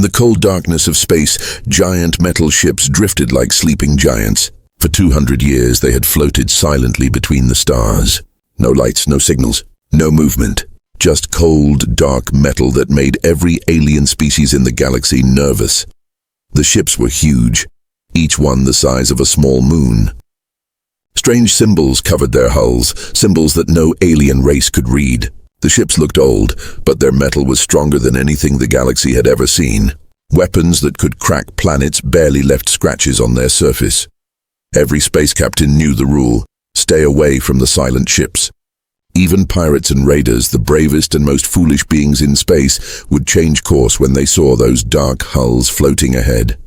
the cold darkness of space, giant metal ships drifted like sleeping giants. For 200 years they had floated silently between the stars. No lights, no signals, no movement. Just cold, dark metal that made every alien species in the galaxy nervous. The ships were huge, each one the size of a small moon. Strange symbols covered their hulls, symbols that no alien race could read. The ships looked old, but their metal was stronger than anything the galaxy had ever seen. Weapons that could crack planets barely left scratches on their surface. Every space captain knew the rule: stay away from the silent ships. Even pirates and raiders, the bravest and most foolish beings in space, would change course when they saw those dark hulls floating ahead.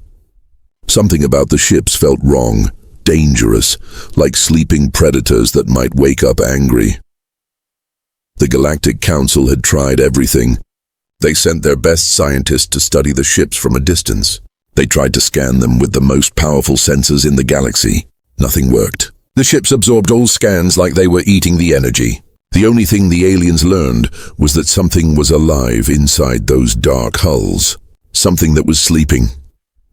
Something about the ships felt wrong, dangerous, like sleeping predators that might wake up angry. The Galactic Council had tried everything. They sent their best scientists to study the ships from a distance. They tried to scan them with the most powerful sensors in the galaxy. Nothing worked. The ships absorbed all scans like they were eating the energy. The only thing the aliens learned was that something was alive inside those dark hulls. Something that was sleeping.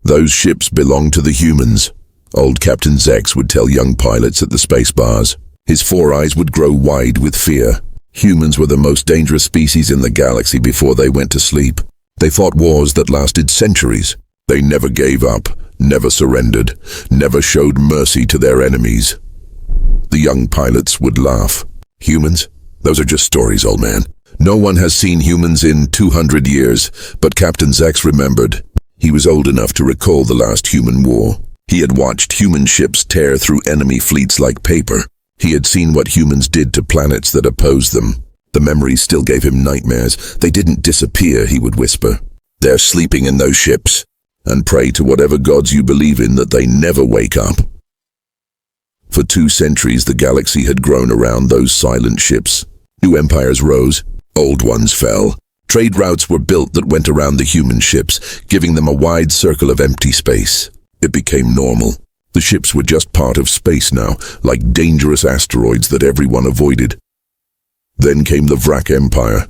Those ships belonged to the humans. Old Captain Zex would tell young pilots at the space bars. His four eyes would grow wide with fear. Humans were the most dangerous species in the galaxy before they went to sleep. They fought wars that lasted centuries. They never gave up, never surrendered, never showed mercy to their enemies. The young pilots would laugh. Humans? Those are just stories, old man. No one has seen humans in 200 years, but Captain Zex remembered. He was old enough to recall the last human war. He had watched human ships tear through enemy fleets like paper. He had seen what humans did to planets that opposed them. The memories still gave him nightmares. They didn't disappear, he would whisper. They're sleeping in those ships. And pray to whatever gods you believe in that they never wake up. For 2 centuries the galaxy had grown around those silent ships. New empires rose, old ones fell. Trade routes were built that went around the human ships, giving them a wide circle of empty space. It became normal. The ships were just part of space now, like dangerous asteroids that everyone avoided. Then came the Vrak Empire.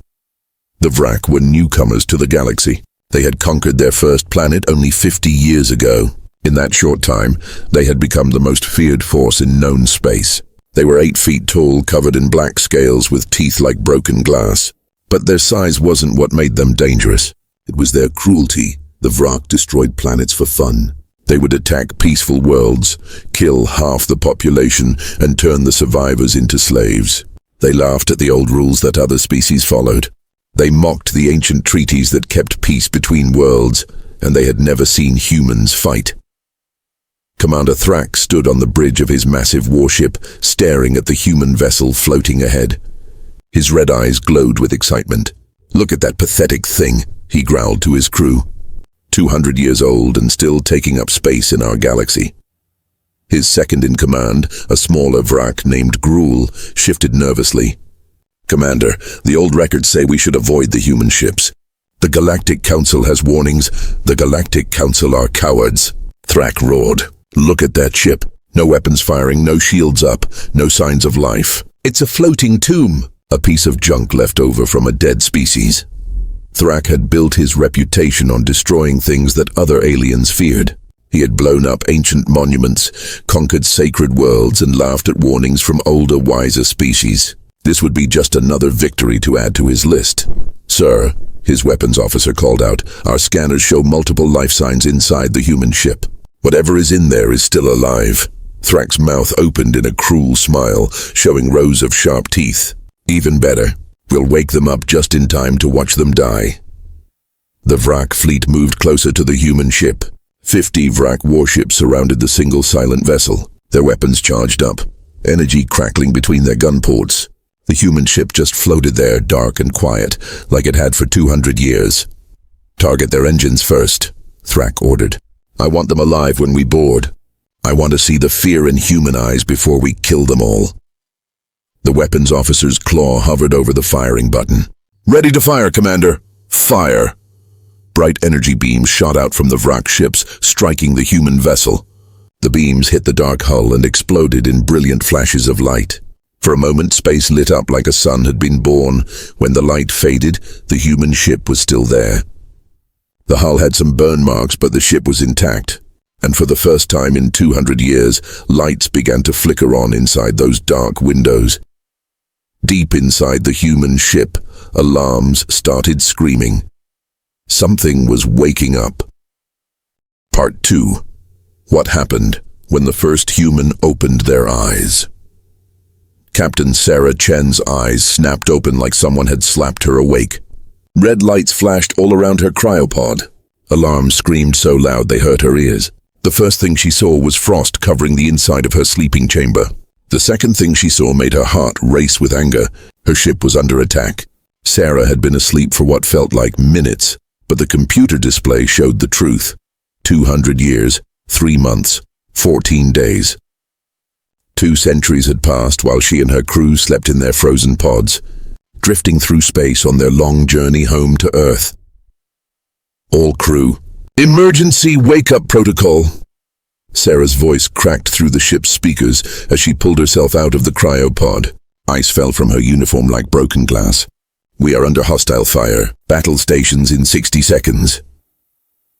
The Vrak were newcomers to the galaxy. They had conquered their first planet only 50 years ago. In that short time, they had become the most feared force in known space. They were 8 feet tall, covered in black scales with teeth like broken glass. But their size wasn't what made them dangerous. It was their cruelty. The Vrak destroyed planets for fun. They would attack peaceful worlds, kill half the population, and turn the survivors into slaves. They laughed at the old rules that other species followed. They mocked the ancient treaties that kept peace between worlds, and they had never seen humans fight. Commander Thrak stood on the bridge of his massive warship, staring at the human vessel floating ahead. His red eyes glowed with excitement. "Look at that pathetic thing," he growled to his crew. 200 years old and still taking up space in our galaxy. His second-in-command, a smaller Vrak named Gruul, shifted nervously. "Commander, the old records say we should avoid the human ships. The Galactic Council has warnings. The Galactic Council are cowards." Thrak roared. "Look at that ship. No weapons firing, no shields up, no signs of life. It's a floating tomb, a piece of junk left over from a dead species." Thrak had built his reputation on destroying things that other aliens feared. He had blown up ancient monuments, conquered sacred worlds, and laughed at warnings from older, wiser species. This would be just another victory to add to his list. "Sir," his weapons officer called out, "our scanners show multiple life signs inside the human ship. Whatever is in there is still alive." Thrak's mouth opened in a cruel smile, showing rows of sharp teeth. "Even better. We'll wake them up just in time to watch them die." The Vrak fleet moved closer to the human ship. 50 Vrak warships surrounded the single silent vessel, their weapons charged up, energy crackling between their gun ports. The human ship just floated there, dark and quiet, like it had for 200 years. "Target their engines first," Thrak ordered. "I want them alive when we board. I want to see the fear in human eyes before we kill them all." The weapons officer's claw hovered over the firing button. "Ready to fire, Commander. Fire!" Bright energy beams shot out from the Vrak ships, striking the human vessel. The beams hit the dark hull and exploded in brilliant flashes of light. For a moment, space lit up like a sun had been born. When the light faded, the human ship was still there. The hull had some burn marks, but the ship was intact. And for the first time in 200 years, lights began to flicker on inside those dark windows. Deep inside the human ship, alarms started screaming. Something was waking up. Part 2. What happened when the first human opened their eyes? Captain Sarah Chen's eyes snapped open like someone had slapped her awake. Red lights flashed all around her cryopod. Alarms screamed so loud they hurt her ears. The first thing she saw was frost covering the inside of her sleeping chamber. The second thing she saw made her heart race with anger. Her ship was under attack. Sarah had been asleep for what felt like minutes, but the computer display showed the truth. 200 years, 3 months, 14 days. 2 centuries had passed while she and her crew slept in their frozen pods, drifting through space on their long journey home to Earth. All crew. Emergency wake-up protocol. Sarah's voice cracked through the ship's speakers as she pulled herself out of the cryopod. Ice fell from her uniform like broken glass. We are under hostile fire. Battle stations in 60 seconds.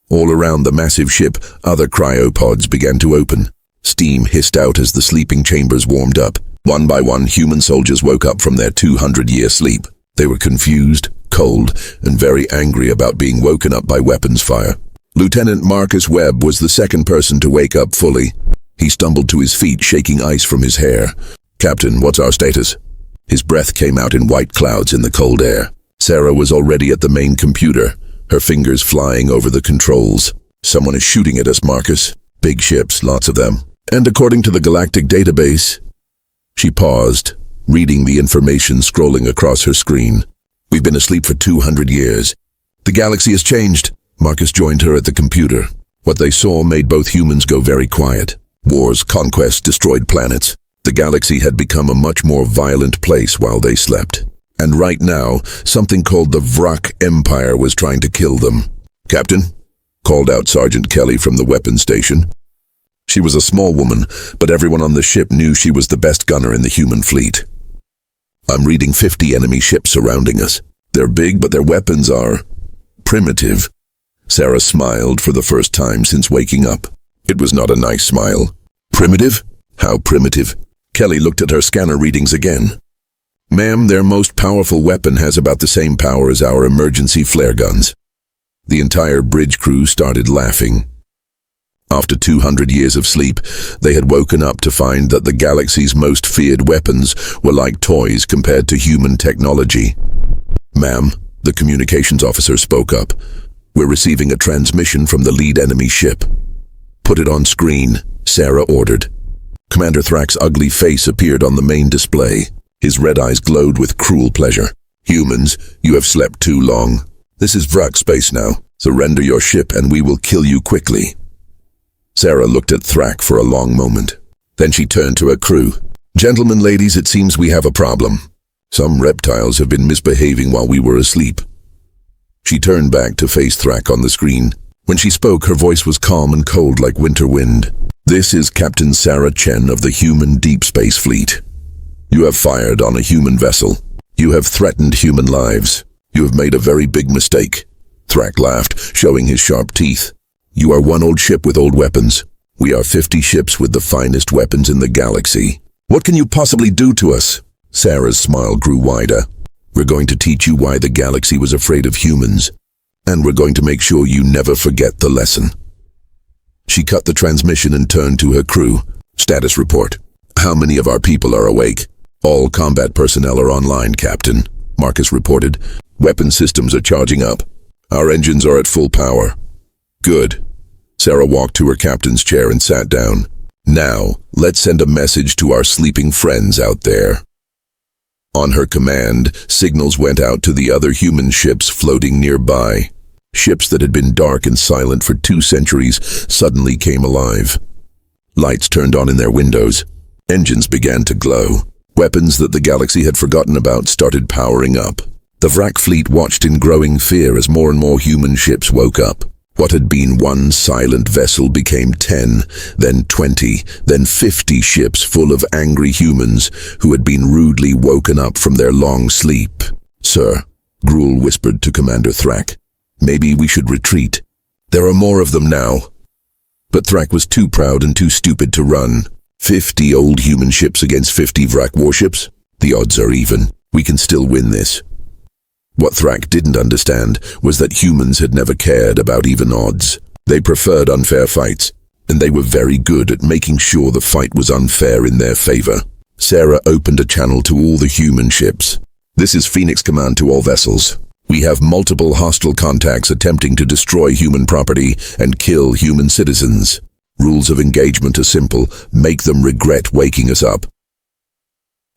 All around the massive ship, other cryopods began to open. Steam hissed out as the sleeping chambers warmed up. One by one, human soldiers woke up from their 200-year sleep. They were confused, cold, and very angry about being woken up by weapons fire. Lieutenant Marcus Webb was the second person to wake up fully. He stumbled to his feet, shaking ice from his hair. "Captain, what's our status?" His breath came out in white clouds in the cold air. Sarah was already at the main computer, her fingers flying over the controls. "Someone is shooting at us, Marcus. Big ships, lots of them. And according to the Galactic database..." She paused, reading the information scrolling across her screen. "We've been asleep for 200 years. The galaxy has changed." Marcus joined her at the computer. What they saw made both humans go very quiet. Wars, conquests, destroyed planets. The galaxy had become a much more violent place while they slept. And right now, something called the Vrak Empire was trying to kill them. "Captain," called out Sergeant Kelly from the weapons station. She was a small woman, but everyone on the ship knew she was the best gunner in the human fleet. "I'm reading 50 enemy ships surrounding us. They're big, but their weapons are primitive." Sarah smiled for the first time since waking up. It was not a nice smile. "Primitive? How primitive?" Kelly looked at her scanner readings again. "Ma'am, their most powerful weapon has about the same power as our emergency flare guns." The entire bridge crew started laughing. After 200 years of sleep, they had woken up to find that the galaxy's most feared weapons were like toys compared to human technology. "Ma'am," the communications officer spoke up, "we're receiving a transmission from the lead enemy ship." "Put it on screen," Sarah ordered. Commander Thrak's ugly face appeared on the main display. His red eyes glowed with cruel pleasure. "Humans, you have slept too long. This is Vrak space now. Surrender your ship and we will kill you quickly." Sarah looked at Thrak for a long moment. Then she turned to her crew. "Gentlemen, ladies, it seems we have a problem. Some reptiles have been misbehaving while we were asleep." She turned back to face Thrak on the screen. When she spoke, her voice was calm and cold like winter wind. "This is Captain Sarah Chen of the Human Deep Space Fleet. You have fired on a human vessel. You have threatened human lives. You have made a very big mistake." Thrak laughed, showing his sharp teeth. "You are one old ship with old weapons. We are 50 ships with the finest weapons in the galaxy. What can you possibly do to us?" Sarah's smile grew wider. "We're going to teach you why the galaxy was afraid of humans, and we're going to make sure you never forget the lesson." She cut the transmission and turned to her crew. "Status report. How many of our people are awake?" "All combat personnel are online, Captain," Marcus reported. "Weapon systems are charging up. Our engines are at full power." "Good." Sarah walked to her captain's chair and sat down. "Now, let's send a message to our sleeping friends out there." On her command, signals went out to the other human ships floating nearby. Ships that had been dark and silent for 2 centuries suddenly came alive. Lights turned on in their windows. Engines began to glow. Weapons that the galaxy had forgotten about started powering up. The Vrak fleet watched in growing fear as more and more human ships woke up. What had been one silent vessel became 10, then 20, then 50 ships full of angry humans who had been rudely woken up from their long sleep. "Sir," Gruul whispered to Commander Thrak. Maybe we should retreat. There are more of them now. But Thrak was too proud and too stupid to run. 50 old human ships against 50 Vrak warships? The odds are even. We can still win this. What Thrak didn't understand was that humans had never cared about even odds. They preferred unfair fights, and they were very good at making sure the fight was unfair in their favor. Sarah opened a channel to all the human ships. This is Phoenix Command to all vessels. We have multiple hostile contacts attempting to destroy human property and kill human citizens. Rules of engagement are simple. Make them regret waking us up.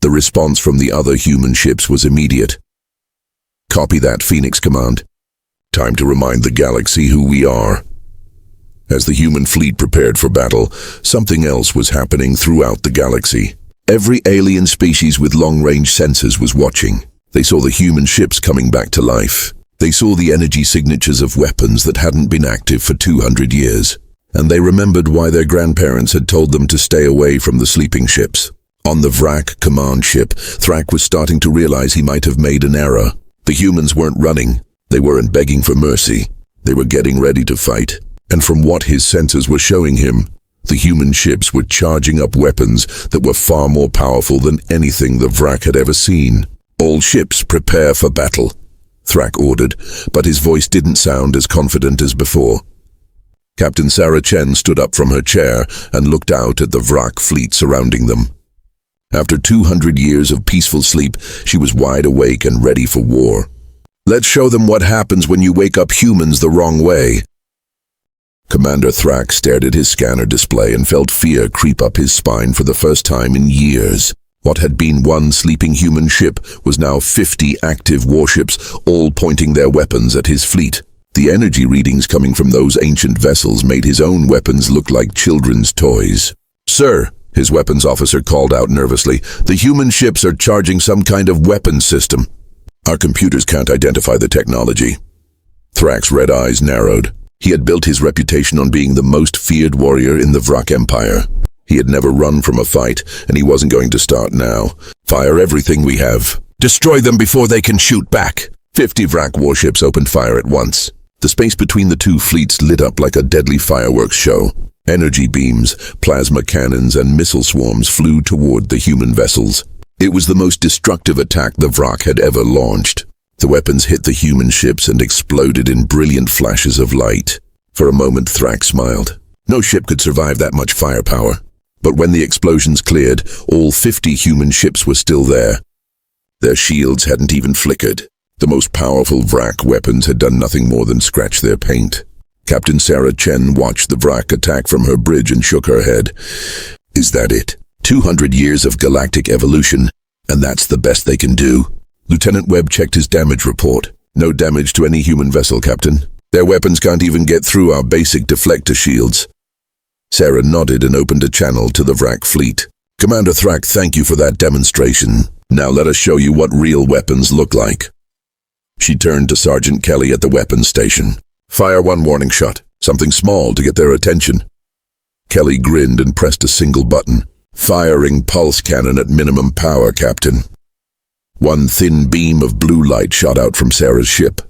The response from the other human ships was immediate. Copy that, Phoenix Command. Time to remind the galaxy who we are. As the human fleet prepared for battle, something else was happening throughout the galaxy. Every alien species with long-range sensors was watching. They saw the human ships coming back to life. They saw the energy signatures of weapons that hadn't been active for 200 years. And they remembered why their grandparents had told them to stay away from the sleeping ships. On the Vrak command ship, Thrak was starting to realize he might have made an error. The humans weren't running. They weren't begging for mercy. They were getting ready to fight. And from what his sensors were showing him, the human ships were charging up weapons that were far more powerful than anything the Vrak had ever seen. All ships prepare for battle, Thrak ordered, but his voice didn't sound as confident as before. Captain Sarah Chen stood up from her chair and looked out at the Vrak fleet surrounding them. After 200 years of peaceful sleep, she was wide awake and ready for war. Let's show them what happens when you wake up humans the wrong way. Commander Thrak stared at his scanner display and felt fear creep up his spine for the first time in years. What had been one sleeping human ship was now 50 active warships, all pointing their weapons at his fleet. The energy readings coming from those ancient vessels made his own weapons look like children's toys. Sir, his weapons officer called out nervously, the human ships are charging some kind of weapons system. Our computers can't identify the technology. Thrak's red eyes narrowed. He had built his reputation on being the most feared warrior in the Vrak Empire. He had never run from a fight, and he wasn't going to start now. Fire everything we have. Destroy them before they can shoot back. 50 Vrak warships opened fire at once. The space between the two fleets lit up like a deadly fireworks show. Energy beams, plasma cannons, and missile swarms flew toward the human vessels. It was the most destructive attack the Vrak had ever launched. The weapons hit the human ships and exploded in brilliant flashes of light. For a moment, Thrak smiled. No ship could survive that much firepower. But when the explosions cleared, all 50 human ships were still there. Their shields hadn't even flickered. The most powerful Vrak weapons had done nothing more than scratch their paint. Captain Sarah Chen watched the Vrak attack from her bridge and shook her head. Is that it? 200 years of galactic evolution, and that's the best they can do? Lieutenant Webb checked his damage report. No damage to any human vessel, Captain. Their weapons can't even get through our basic deflector shields. Sarah nodded and opened a channel to the Vrak fleet. Commander Thrak, thank you for that demonstration. Now let us show you what real weapons look like. She turned to Sergeant Kelly at the weapons station. Fire one warning shot, something small to get their attention. Kelly grinned and pressed a single button. Firing pulse cannon at minimum power, Captain. One thin beam of blue light shot out from Sarah's ship.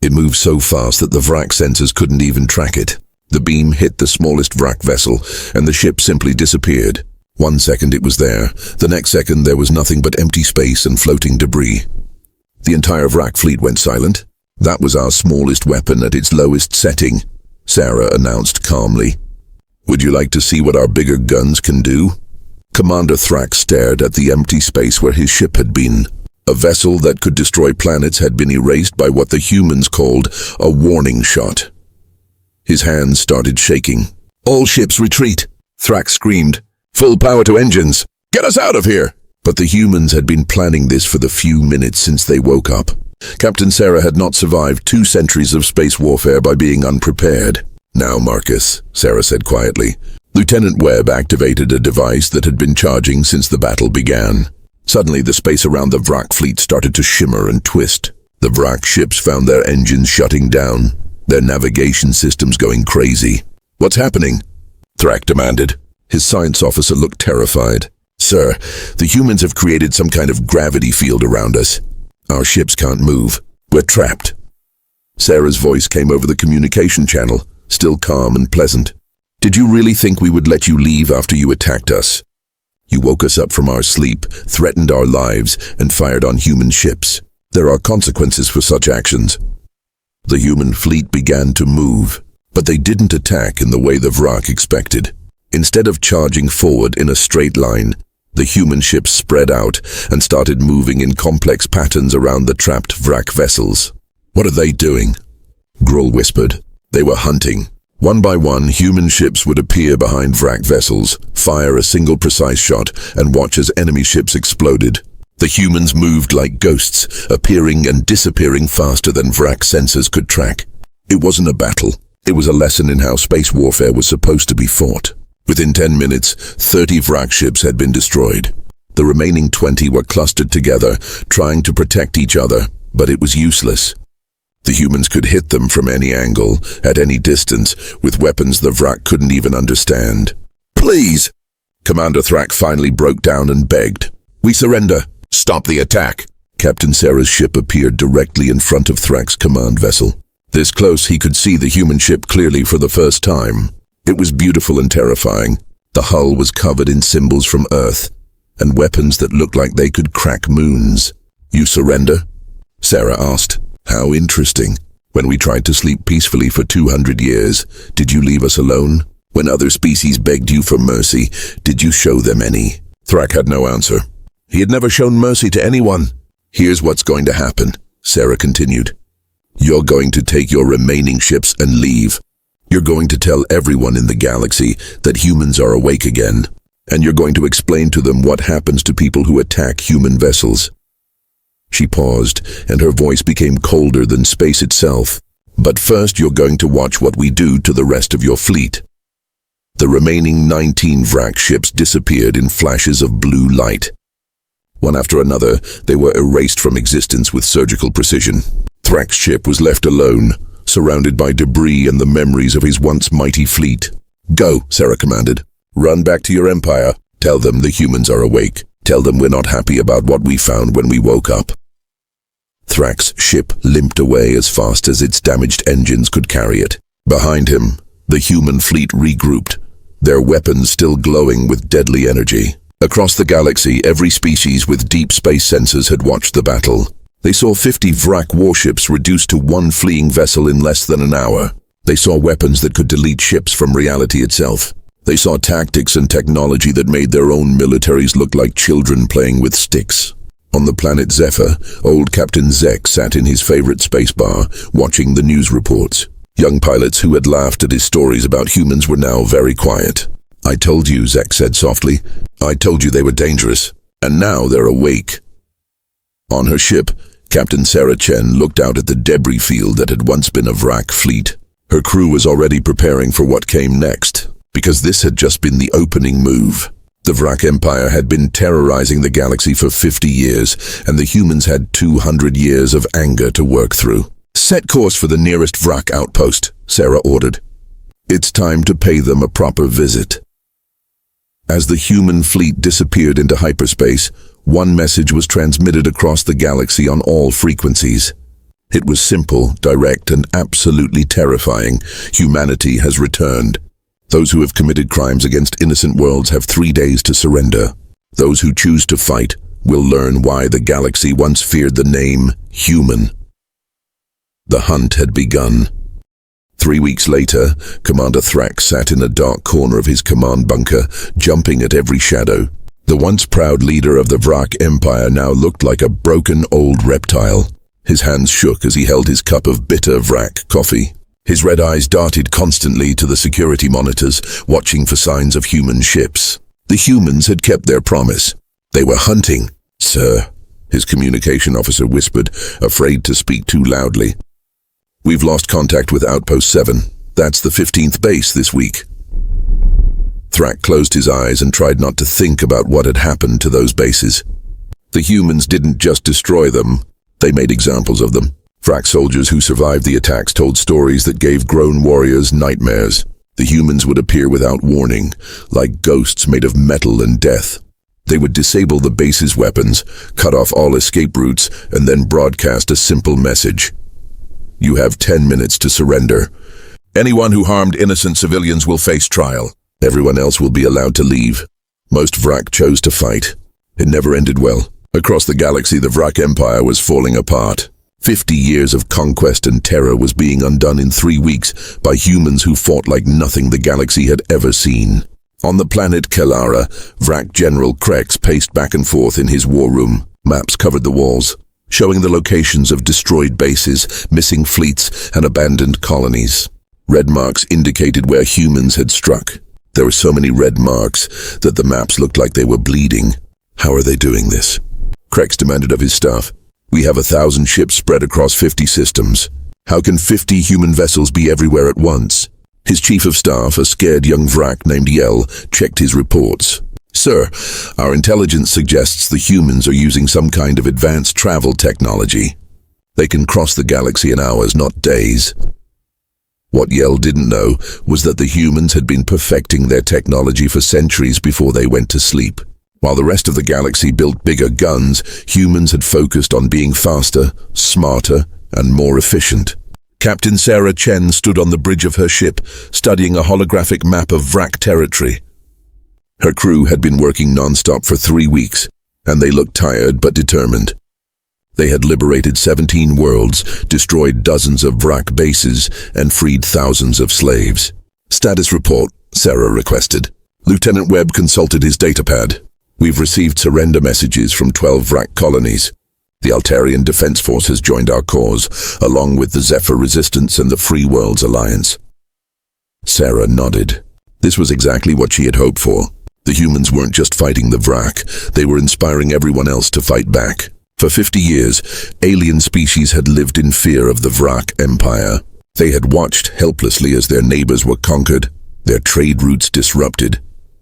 It moved so fast that the Vrak sensors couldn't even track it. The beam hit the smallest Vrak vessel, and the ship simply disappeared. 1 second it was there. The next second there was nothing but empty space and floating debris. The entire Vrak fleet went silent. That was our smallest weapon at its lowest setting, Sarah announced calmly. Would you like to see what our bigger guns can do? Commander Thrak stared at the empty space where his ship had been. A vessel that could destroy planets had been erased by what the humans called a warning shot. His hands started shaking. All ships retreat, Thrak screamed. Full power to engines. Get us out of here! But the humans had been planning this for the few minutes since they woke up. Captain Sarah had not survived 2 centuries of space warfare by being unprepared. Now, Marcus, Sarah said quietly. Lieutenant Webb activated a device that had been charging since the battle began. Suddenly, the space around the Vrak fleet started to shimmer and twist. The Vrak ships found their engines shutting down, their navigation systems going crazy. What's happening? Thrak demanded. His science officer looked terrified. Sir, the humans have created some kind of gravity field around us. Our ships can't move. We're trapped. Sarah's voice came over the communication channel, still calm and pleasant. "Did you really think we would let you leave after you attacked us? You woke us up from our sleep, threatened our lives, and fired on human ships. There are consequences for such actions." The human fleet began to move, but they didn't attack in the way the Vrak expected. Instead of charging forward in a straight line, the human ships spread out and started moving in complex patterns around the trapped Vrak vessels. "What are they doing?" Grull whispered. "They were hunting." One by one, human ships would appear behind Vrak vessels, fire a single precise shot, and watch as enemy ships exploded. The humans moved like ghosts, appearing and disappearing faster than Vrak sensors could track. It wasn't a battle. It was a lesson in how space warfare was supposed to be fought. Within 10 minutes, 30 Vrak ships had been destroyed. The remaining 20 were clustered together, trying to protect each other, but it was useless. The humans could hit them from any angle, at any distance, with weapons the Vrak couldn't even understand. "Please!" Commander Thrak finally broke down and begged. "We surrender. Stop the attack." Captain Sarah's ship appeared directly in front of Thrak's command vessel. This close, he could see the human ship clearly for the first time. It was beautiful and terrifying. The hull was covered in symbols from Earth, and weapons that looked like they could crack moons. "You surrender?" Sarah asked. "How interesting. When we tried to sleep peacefully for 200 years, did you leave us alone? When other species begged you for mercy, did you show them any?" Thrak had no answer. He had never shown mercy to anyone. "Here's what's going to happen," Sarah continued. "You're going to take your remaining ships and leave. You're going to tell everyone in the galaxy that humans are awake again, and you're going to explain to them what happens to people who attack human vessels." She paused, and her voice became colder than space itself. "But first you're going to watch what we do to the rest of your fleet." The remaining 19 Vrak ships disappeared in flashes of blue light. One after another, they were erased from existence with surgical precision. Thrak's ship was left alone, surrounded by debris and the memories of his once mighty fleet. "Go," Sarah commanded. "Run back to your empire. Tell them the humans are awake. Tell them we're not happy about what we found when we woke up." Thrak's ship limped away as fast as its damaged engines could carry it. Behind him, the human fleet regrouped, their weapons still glowing with deadly energy. Across the galaxy, every species with deep space sensors had watched the battle. They saw 50 Vrak warships reduced to one fleeing vessel in less than an hour. They saw weapons that could delete ships from reality itself. They saw tactics and technology that made their own militaries look like children playing with sticks. On the planet Zephyr, old Captain Zek sat in his favorite space bar, watching the news reports. Young pilots who had laughed at his stories about humans were now very quiet. "I told you," Zek said softly. "I told you they were dangerous. And now they're awake." On her ship, Captain Sarah Chen looked out at the debris field that had once been a Vrak fleet. Her crew was already preparing for what came next, because this had just been the opening move. The Vrak Empire had been terrorizing the galaxy for 50 years, and the humans had 200 years of anger to work through. "Set course for the nearest Vrak outpost," Sarah ordered. "It's time to pay them a proper visit." As the human fleet disappeared into hyperspace, one message was transmitted across the galaxy on all frequencies. It was simple, direct, and absolutely terrifying. "Humanity has returned. Those who have committed crimes against innocent worlds have 3 days to surrender. Those who choose to fight will learn why the galaxy once feared the name human." The hunt had begun. 3 weeks later, Commander Thrak sat in a dark corner of his command bunker, jumping at every shadow. The once proud leader of the Vrak Empire now looked like a broken old reptile. His hands shook as he held his cup of bitter Vrak coffee. His red eyes darted constantly to the security monitors, watching for signs of human ships. The humans had kept their promise. They were hunting. "Sir," his communication officer whispered, afraid to speak too loudly. "We've lost contact with Outpost 7. That's the 15th base this week." Thrak closed his eyes and tried not to think about what had happened to those bases. The humans didn't just destroy them, they made examples of them. Vrak soldiers who survived the attacks told stories that gave grown warriors nightmares. The humans would appear without warning, like ghosts made of metal and death. They would disable the base's weapons, cut off all escape routes, and then broadcast a simple message. You have 10 minutes to surrender. Anyone who harmed innocent civilians will face trial. Everyone else will be allowed to leave. Most Vrak chose to fight. It never ended well. Across the galaxy, the Vrak Empire was falling apart. 50 years of conquest and terror was being undone in 3 weeks by humans who fought like nothing the galaxy had ever seen. On the planet Kellara, Vrak General Krex paced back and forth in his war room. Maps covered the walls, showing the locations of destroyed bases, missing fleets, and abandoned colonies. Red marks indicated where humans had struck. There were so many red marks that the maps looked like they were bleeding. How are they doing this? Krex demanded of his staff. We have 1,000 ships spread across 50 systems. How can 50 human vessels be everywhere at once? His chief of staff, a scared young Vrak named Yel, checked his reports. Sir, our intelligence suggests the humans are using some kind of advanced travel technology. They can cross the galaxy in hours, not days. What Yel didn't know was that the humans had been perfecting their technology for centuries before they went to sleep. While the rest of the galaxy built bigger guns, humans had focused on being faster, smarter, and more efficient. Captain Sarah Chen stood on the bridge of her ship, studying a holographic map of Vrak territory. Her crew had been working non-stop for 3 weeks, and they looked tired but determined. They had liberated 17 worlds, destroyed dozens of Vrak bases, and freed thousands of slaves. Status report, Sarah requested. Lieutenant Webb consulted his datapad. We've received surrender messages from 12 Vrak colonies. The Altarian Defense Force has joined our cause, along with the Zephyr Resistance and the Free Worlds Alliance. Sarah nodded. This was exactly what she had hoped for. The humans weren't just fighting the Vrak, they were inspiring everyone else to fight back. For 50 years, alien species had lived in fear of the Vrak Empire. They had watched helplessly as their neighbors were conquered, their trade routes disrupted,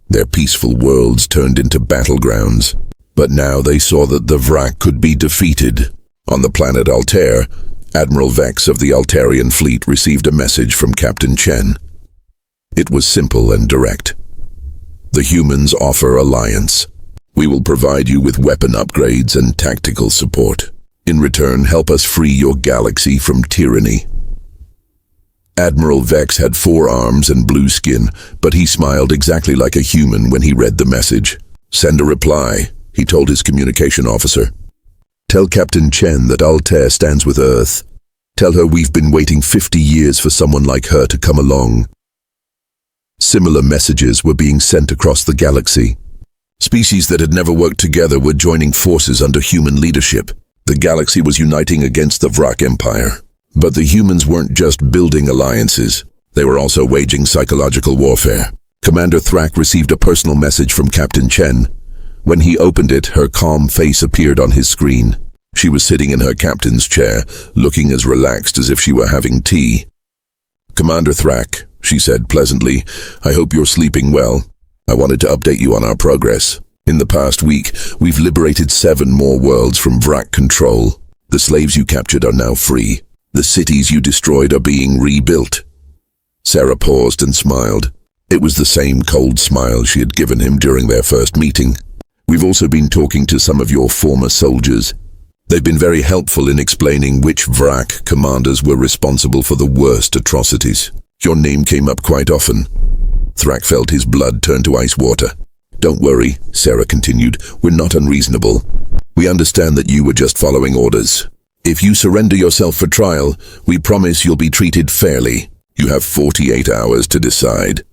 their peaceful worlds turned into battlegrounds. But now they saw that the Vrak could be defeated. On the planet Altair, Admiral Vex of the Altarian fleet received a message from Captain Chen. It was simple and direct. The humans offer alliance. We will provide you with weapon upgrades and tactical support. In return, help us free your galaxy from tyranny. Admiral Vex had 4 arms and blue skin, but he smiled exactly like a human when he read the message. Send a reply, he told his communication officer. Tell Captain Chen that Altair stands with Earth. Tell her we've been waiting 50 years for someone like her to come along. Similar messages were being sent across the galaxy. Species that had never worked together were joining forces under human leadership. The galaxy was uniting against the Vrak Empire. But the humans weren't just building alliances. They were also waging psychological warfare. Commander Thrak received a personal message from Captain Chen. When he opened it, her calm face appeared on his screen. She was sitting in her captain's chair, looking as relaxed as if she were having tea. Commander Thrak, she said pleasantly, I hope you're sleeping well. I wanted to update you on our progress. In the past week, we've liberated 7 more worlds from Vrak control. The slaves you captured are now free. The cities you destroyed are being rebuilt. Sarah paused and smiled. It was the same cold smile she had given him during their first meeting. We've also been talking to some of your former soldiers. They've been very helpful in explaining which Vrak commanders were responsible for the worst atrocities. Your name came up quite often. Thrak felt his blood turn to ice water. Don't worry, Sarah continued, we're not unreasonable. We understand that you were just following orders. If you surrender yourself for trial, we promise you'll be treated fairly. You have 48 hours to decide.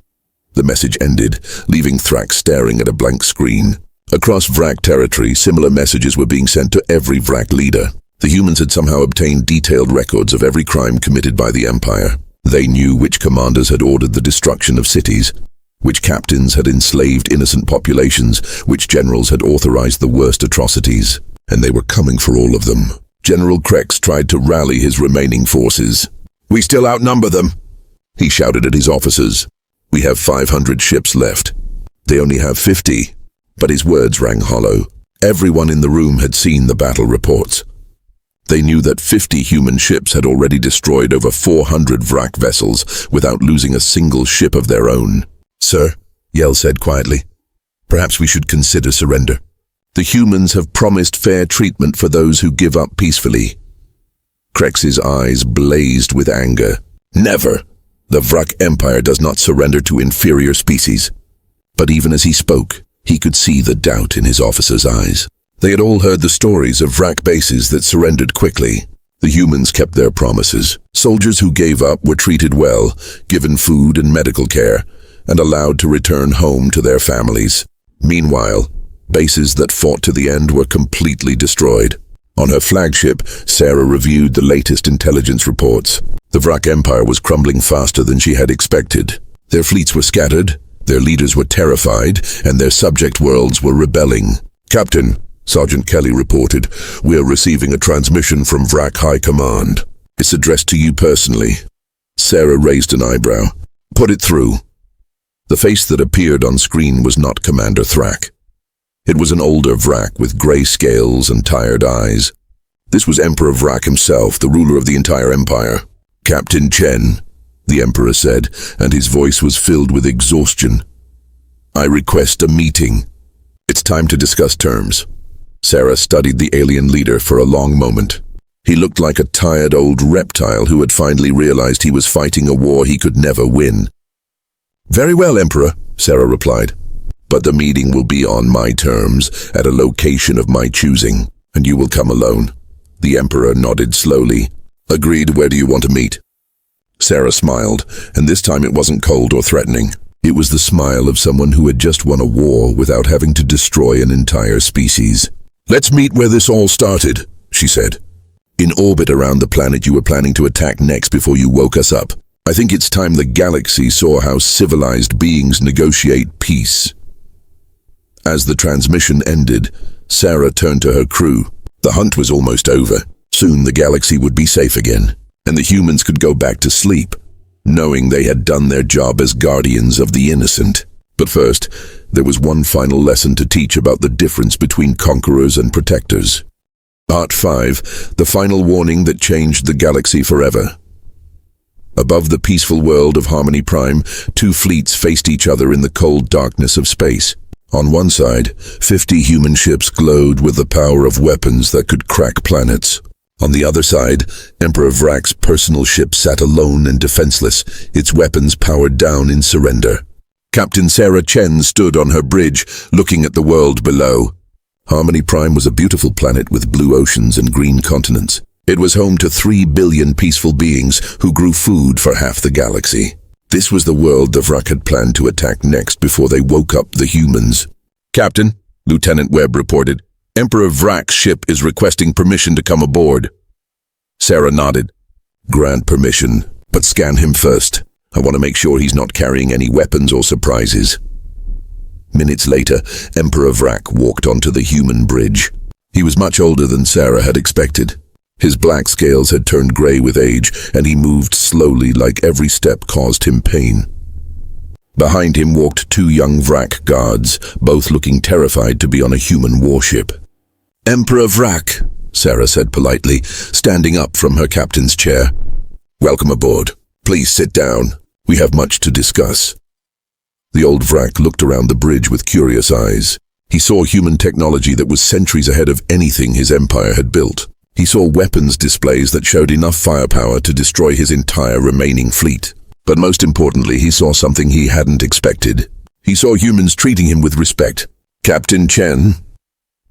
The message ended, leaving Thrak staring at a blank screen. Across Vrak territory, similar messages were being sent to every Vrak leader. The humans had somehow obtained detailed records of every crime committed by the Empire. They knew which commanders had ordered the destruction of cities, which captains had enslaved innocent populations, which generals had authorized the worst atrocities, and they were coming for all of them. General Krex tried to rally his remaining forces. We still outnumber them, he shouted at his officers. We have 500 ships left. They only have 50. But his words rang hollow. Everyone in the room had seen the battle reports. They knew that 50 human ships had already destroyed over 400 Vrak vessels without losing a single ship of their own. Sir, Yel said quietly, perhaps we should consider surrender. The humans have promised fair treatment for those who give up peacefully. Krex's eyes blazed with anger. Never! The Vrak Empire does not surrender to inferior species. But even as he spoke, he could see the doubt in his officers' eyes. They had all heard the stories of Vrak bases that surrendered quickly. The humans kept their promises. Soldiers who gave up were treated well, given food and medical care, and allowed to return home to their families. Meanwhile, bases that fought to the end were completely destroyed. On her flagship, Sarah reviewed the latest intelligence reports. The Vrak Empire was crumbling faster than she had expected. Their fleets were scattered, their leaders were terrified, and their subject worlds were rebelling. "Captain," Sergeant Kelly reported, "we are receiving a transmission from Vrak High Command. It's addressed to you personally." Sarah raised an eyebrow. "Put it through." The face that appeared on screen was not Commander Thrak. It was an older Vrak with grey scales and tired eyes. This was Emperor Vrak himself, the ruler of the entire empire. "Captain Chen," the Emperor said, and his voice was filled with exhaustion. "I request a meeting. It's time to discuss terms." Sarah studied the alien leader for a long moment. He looked like a tired old reptile who had finally realized he was fighting a war he could never win. "Very well, Emperor," Sarah replied. "But the meeting will be on my terms, at a location of my choosing, and you will come alone." The Emperor nodded slowly. "Agreed. Where do you want to meet?" Sarah smiled, and this time it wasn't cold or threatening. It was the smile of someone who had just won a war without having to destroy an entire species. "Let's meet where this all started," she said. "In orbit around the planet you were planning to attack next before you woke us up. I think it's time the galaxy saw how civilized beings negotiate peace." As the transmission ended, Sarah turned to her crew. The hunt was almost over. Soon the galaxy would be safe again, and the humans could go back to sleep, knowing they had done their job as guardians of the innocent. But first, there was one final lesson to teach about the difference between conquerors and protectors. Part 5, the final warning that changed the galaxy forever. Above the peaceful world of Harmony Prime, two fleets faced each other in the cold darkness of space. On one side, 50 human ships glowed with the power of weapons that could crack planets. On the other side, Emperor Vrak's personal ship sat alone and defenseless, its weapons powered down in surrender. Captain Sarah Chen stood on her bridge, looking at the world below. Harmony Prime was a beautiful planet with blue oceans and green continents. It was home to 3 billion peaceful beings who grew food for half the galaxy. This was the world the Vrak had planned to attack next before they woke up the humans. "Captain," Lieutenant Webb reported, "Emperor Vrak's ship is requesting permission to come aboard." Sarah nodded. "Grant permission, but scan him first. I want to make sure he's not carrying any weapons or surprises." Minutes later, Emperor Vrak walked onto the human bridge. He was much older than Sarah had expected. His black scales had turned grey with age, and he moved slowly like every step caused him pain. Behind him walked 2 young Vrak guards, both looking terrified to be on a human warship. "Emperor Vrak," Sarah said politely, standing up from her captain's chair. "Welcome aboard. Please sit down. We have much to discuss." The old Vrak looked around the bridge with curious eyes. He saw human technology that was centuries ahead of anything his empire had built. He saw weapons displays that showed enough firepower to destroy his entire remaining fleet. But most importantly, he saw something he hadn't expected. He saw humans treating him with respect. "Captain Chen,"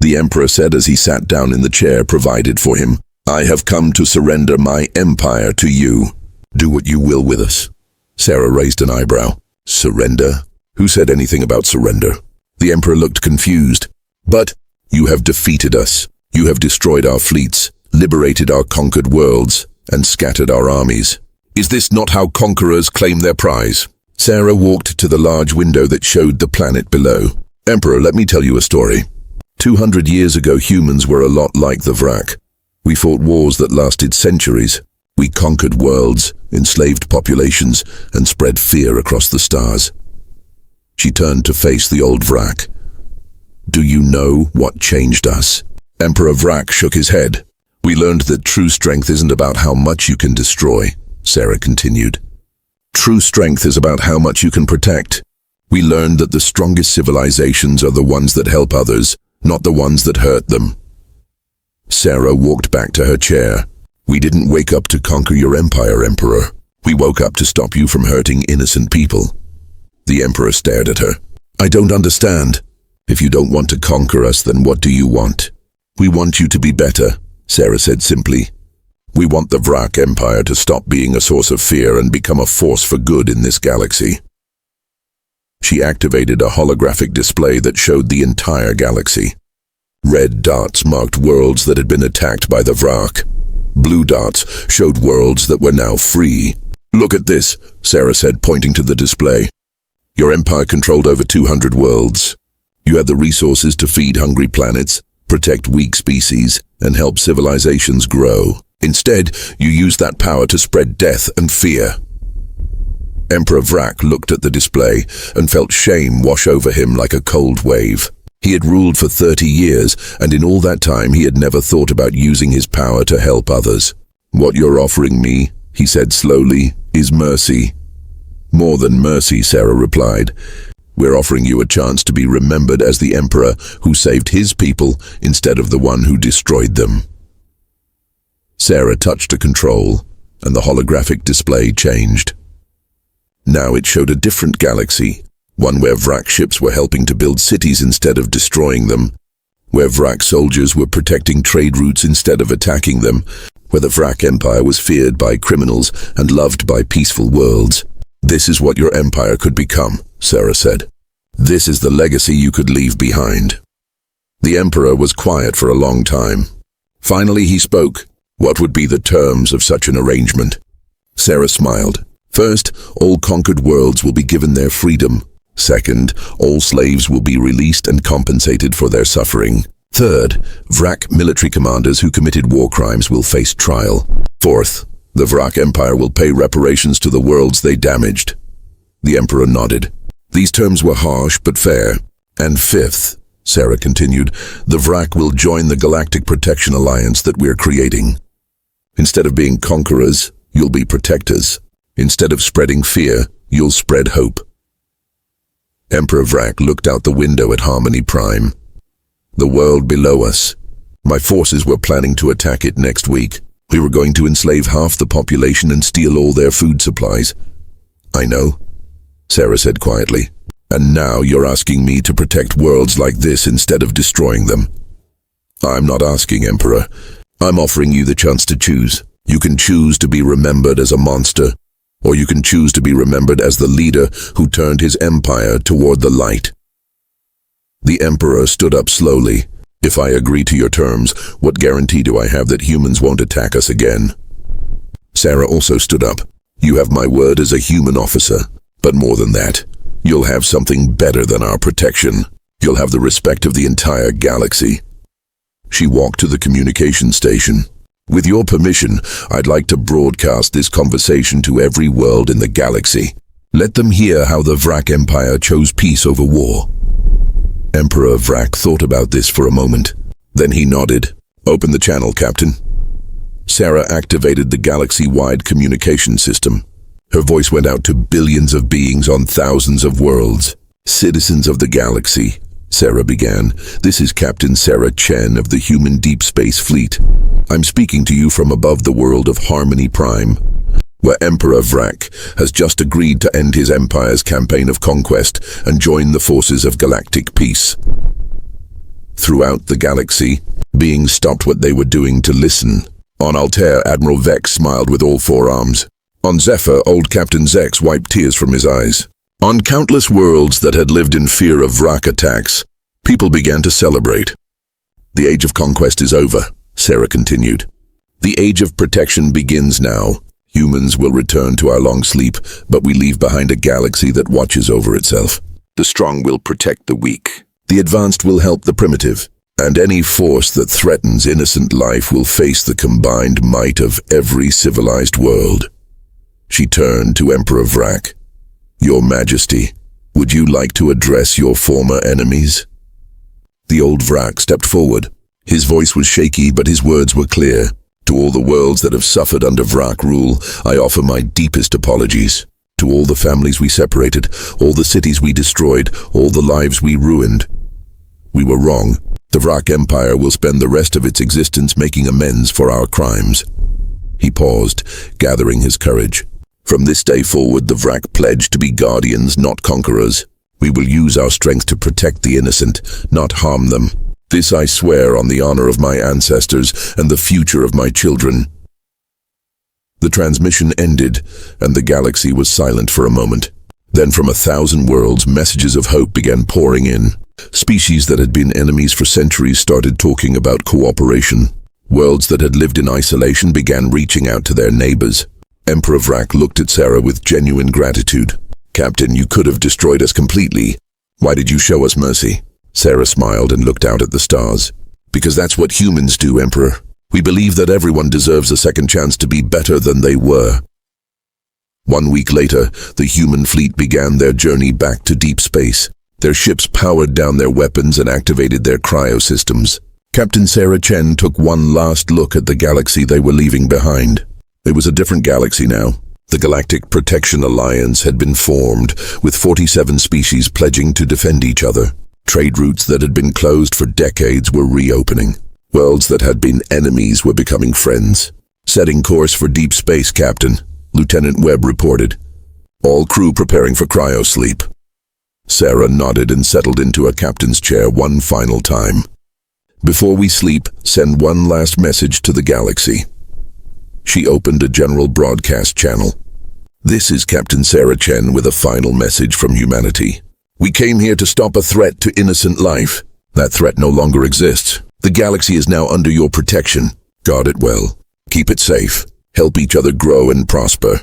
the Emperor said as he sat down in the chair provided for him, "I have come to surrender my empire to you. Do what you will with us." Sarah raised an eyebrow. "Surrender? Who said anything about surrender?" The Emperor looked confused. "But you have defeated us. You have destroyed our fleets, liberated our conquered worlds, and scattered our armies. Is this not how conquerors claim their prize?" Sarah walked to the large window that showed the planet below. "Emperor, let me tell you a story. 200 years ago, humans were a lot like the Vrak. We fought wars that lasted centuries. We conquered worlds, enslaved populations, and spread fear across the stars." She turned to face the old Vrak. "Do you know what changed us?" Emperor Vrak shook his head. "We learned that true strength isn't about how much you can destroy," Sarah continued. "True strength is about how much you can protect. We learned that the strongest civilizations are the ones that help others, not the ones that hurt them." Sarah walked back to her chair. We didn't wake up to conquer your empire, Emperor. We woke up to stop you from hurting innocent people. The Emperor stared at her. I don't understand. If you don't want to conquer us, then what do you want? We want you to be better, Sarah said simply. We want the Vrak Empire to stop being a source of fear and become a force for good in this galaxy. She activated a holographic display that showed the entire galaxy. Red dots marked worlds that had been attacked by the Vrak. Blue dots showed worlds that were now free. Look at this, Sarah said, pointing to the display. Your empire controlled over 200 worlds. You had the resources to feed hungry planets, protect weak species, and help civilizations grow. Instead, you used that power to spread death and fear. Emperor Vrak looked at the display and felt shame wash over him like a cold wave. He had ruled for 30 years, and in all that time he had never thought about using his power to help others. What you're offering me, he said slowly, is mercy. More than mercy, Sarah replied. We're offering you a chance to be remembered as the emperor who saved his people instead of the one who destroyed them. Sarah touched a control, and the holographic display changed. Now it showed a different galaxy, one where Vrak ships were helping to build cities instead of destroying them, where Vrak soldiers were protecting trade routes instead of attacking them, where the Vrak Empire was feared by criminals and loved by peaceful worlds. This is what your empire could become, Sarah said. This is the legacy you could leave behind. The emperor was quiet for a long time. Finally he spoke. What would be the terms of such an arrangement? Sarah smiled. First, all conquered worlds will be given their freedom. Second, all slaves will be released and compensated for their suffering. Third, Vrak military commanders who committed war crimes will face trial. Fourth, the Vrak Empire will pay reparations to the worlds they damaged. The Emperor nodded. These terms were harsh but fair. And fifth, Sarah continued, the Vrak will join the Galactic Protection Alliance that we're creating. Instead of being conquerors, you'll be protectors. Instead of spreading fear, you'll spread hope. Emperor Vrak looked out the window at Harmony Prime. The world below us. My forces were planning to attack it next week. We were going to enslave half the population and steal all their food supplies. I know, Sarah said quietly. And now you're asking me to protect worlds like this instead of destroying them. I'm not asking, Emperor. I'm offering you the chance to choose. You can choose to be remembered as a monster, or you can choose to be remembered as the leader who turned his empire toward the light. The Emperor stood up slowly. If I agree to your terms, what guarantee do I have that humans won't attack us again? Sarah also stood up. You have my word as a human officer, but more than that, you'll have something better than our protection. You'll have the respect of the entire galaxy. She walked to the communication station. With your permission, I'd like to broadcast this conversation to every world in the galaxy. Let them hear how the Vrak Empire chose peace over war. Emperor Vrak thought about this for a moment. Then he nodded. Open the channel, Captain. Sarah activated the galaxy-wide communication system. Her voice went out to billions of beings on thousands of worlds. Citizens of the galaxy, Sarah began. This is Captain Sarah Chen of the Human Deep Space Fleet. I'm speaking to you from above the world of Harmony Prime, where Emperor Vrak has just agreed to end his empire's campaign of conquest and join the forces of galactic peace. Throughout the galaxy, beings stopped what they were doing to listen. On Altair, Admiral Vex smiled with all four arms. On Zephyr, old Captain Zex wiped tears from his eyes. On countless worlds that had lived in fear of Vrak attacks, people began to celebrate. The age of conquest is over, Sarah continued. The age of protection begins now. Humans will return to our long sleep, but we leave behind a galaxy that watches over itself. The strong will protect the weak. The advanced will help the primitive. And any force that threatens innocent life will face the combined might of every civilized world. She turned to Emperor Vrak. Your Majesty, would you like to address your former enemies? The old Vrak stepped forward. His voice was shaky, but his words were clear. To all the worlds that have suffered under Vrak rule, I offer my deepest apologies. To all the families we separated, all the cities we destroyed, all the lives we ruined. We were wrong. The Vrak Empire will spend the rest of its existence making amends for our crimes. He paused, gathering his courage. From this day forward, the Vrak pledged to be guardians, not conquerors. We will use our strength to protect the innocent, not harm them. This I swear on the honor of my ancestors and the future of my children. The transmission ended, and the galaxy was silent for a moment. Then from 1,000 worlds, messages of hope began pouring in. Species that had been enemies for centuries started talking about cooperation. Worlds that had lived in isolation began reaching out to their neighbors. Emperor Vrak looked at Sarah with genuine gratitude. "Captain, you could have destroyed us completely. Why did you show us mercy?" Sarah smiled and looked out at the stars. "Because that's what humans do, Emperor. We believe that everyone deserves a second chance to be better than they were." 1 week later, the human fleet began their journey back to deep space. Their ships powered down their weapons and activated their cryosystems. Captain Sarah Chen took one last look at the galaxy they were leaving behind. It was a different galaxy now. The Galactic Protection Alliance had been formed, with 47 species pledging to defend each other. Trade routes that had been closed for decades were reopening. Worlds that had been enemies were becoming friends. "Setting course for deep space, Captain," Lieutenant Webb reported. "All crew preparing for cryosleep." Sarah nodded and settled into a captain's chair one final time. "Before we sleep, send one last message to the galaxy." She opened a general broadcast channel. "This is Captain Sarah Chen with a final message from humanity. We came here to stop a threat to innocent life. That threat no longer exists. The galaxy is now under your protection. Guard it well. Keep it safe. Help each other grow and prosper."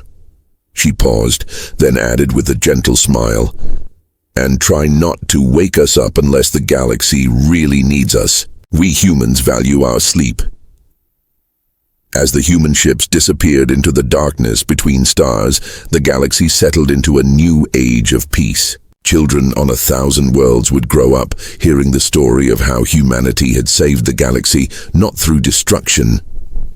She paused, then added with a gentle smile, "And try not to wake us up unless the galaxy really needs us. We humans value our sleep." As the human ships disappeared into the darkness between stars, the galaxy settled into a new age of peace. Children on 1,000 worlds would grow up, hearing the story of how humanity had saved the galaxy, not through destruction,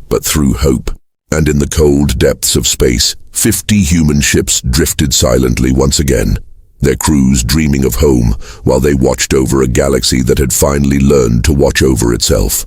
but through hope. And in the cold depths of space, 50 human ships drifted silently once again, their crews dreaming of home while they watched over a galaxy that had finally learned to watch over itself.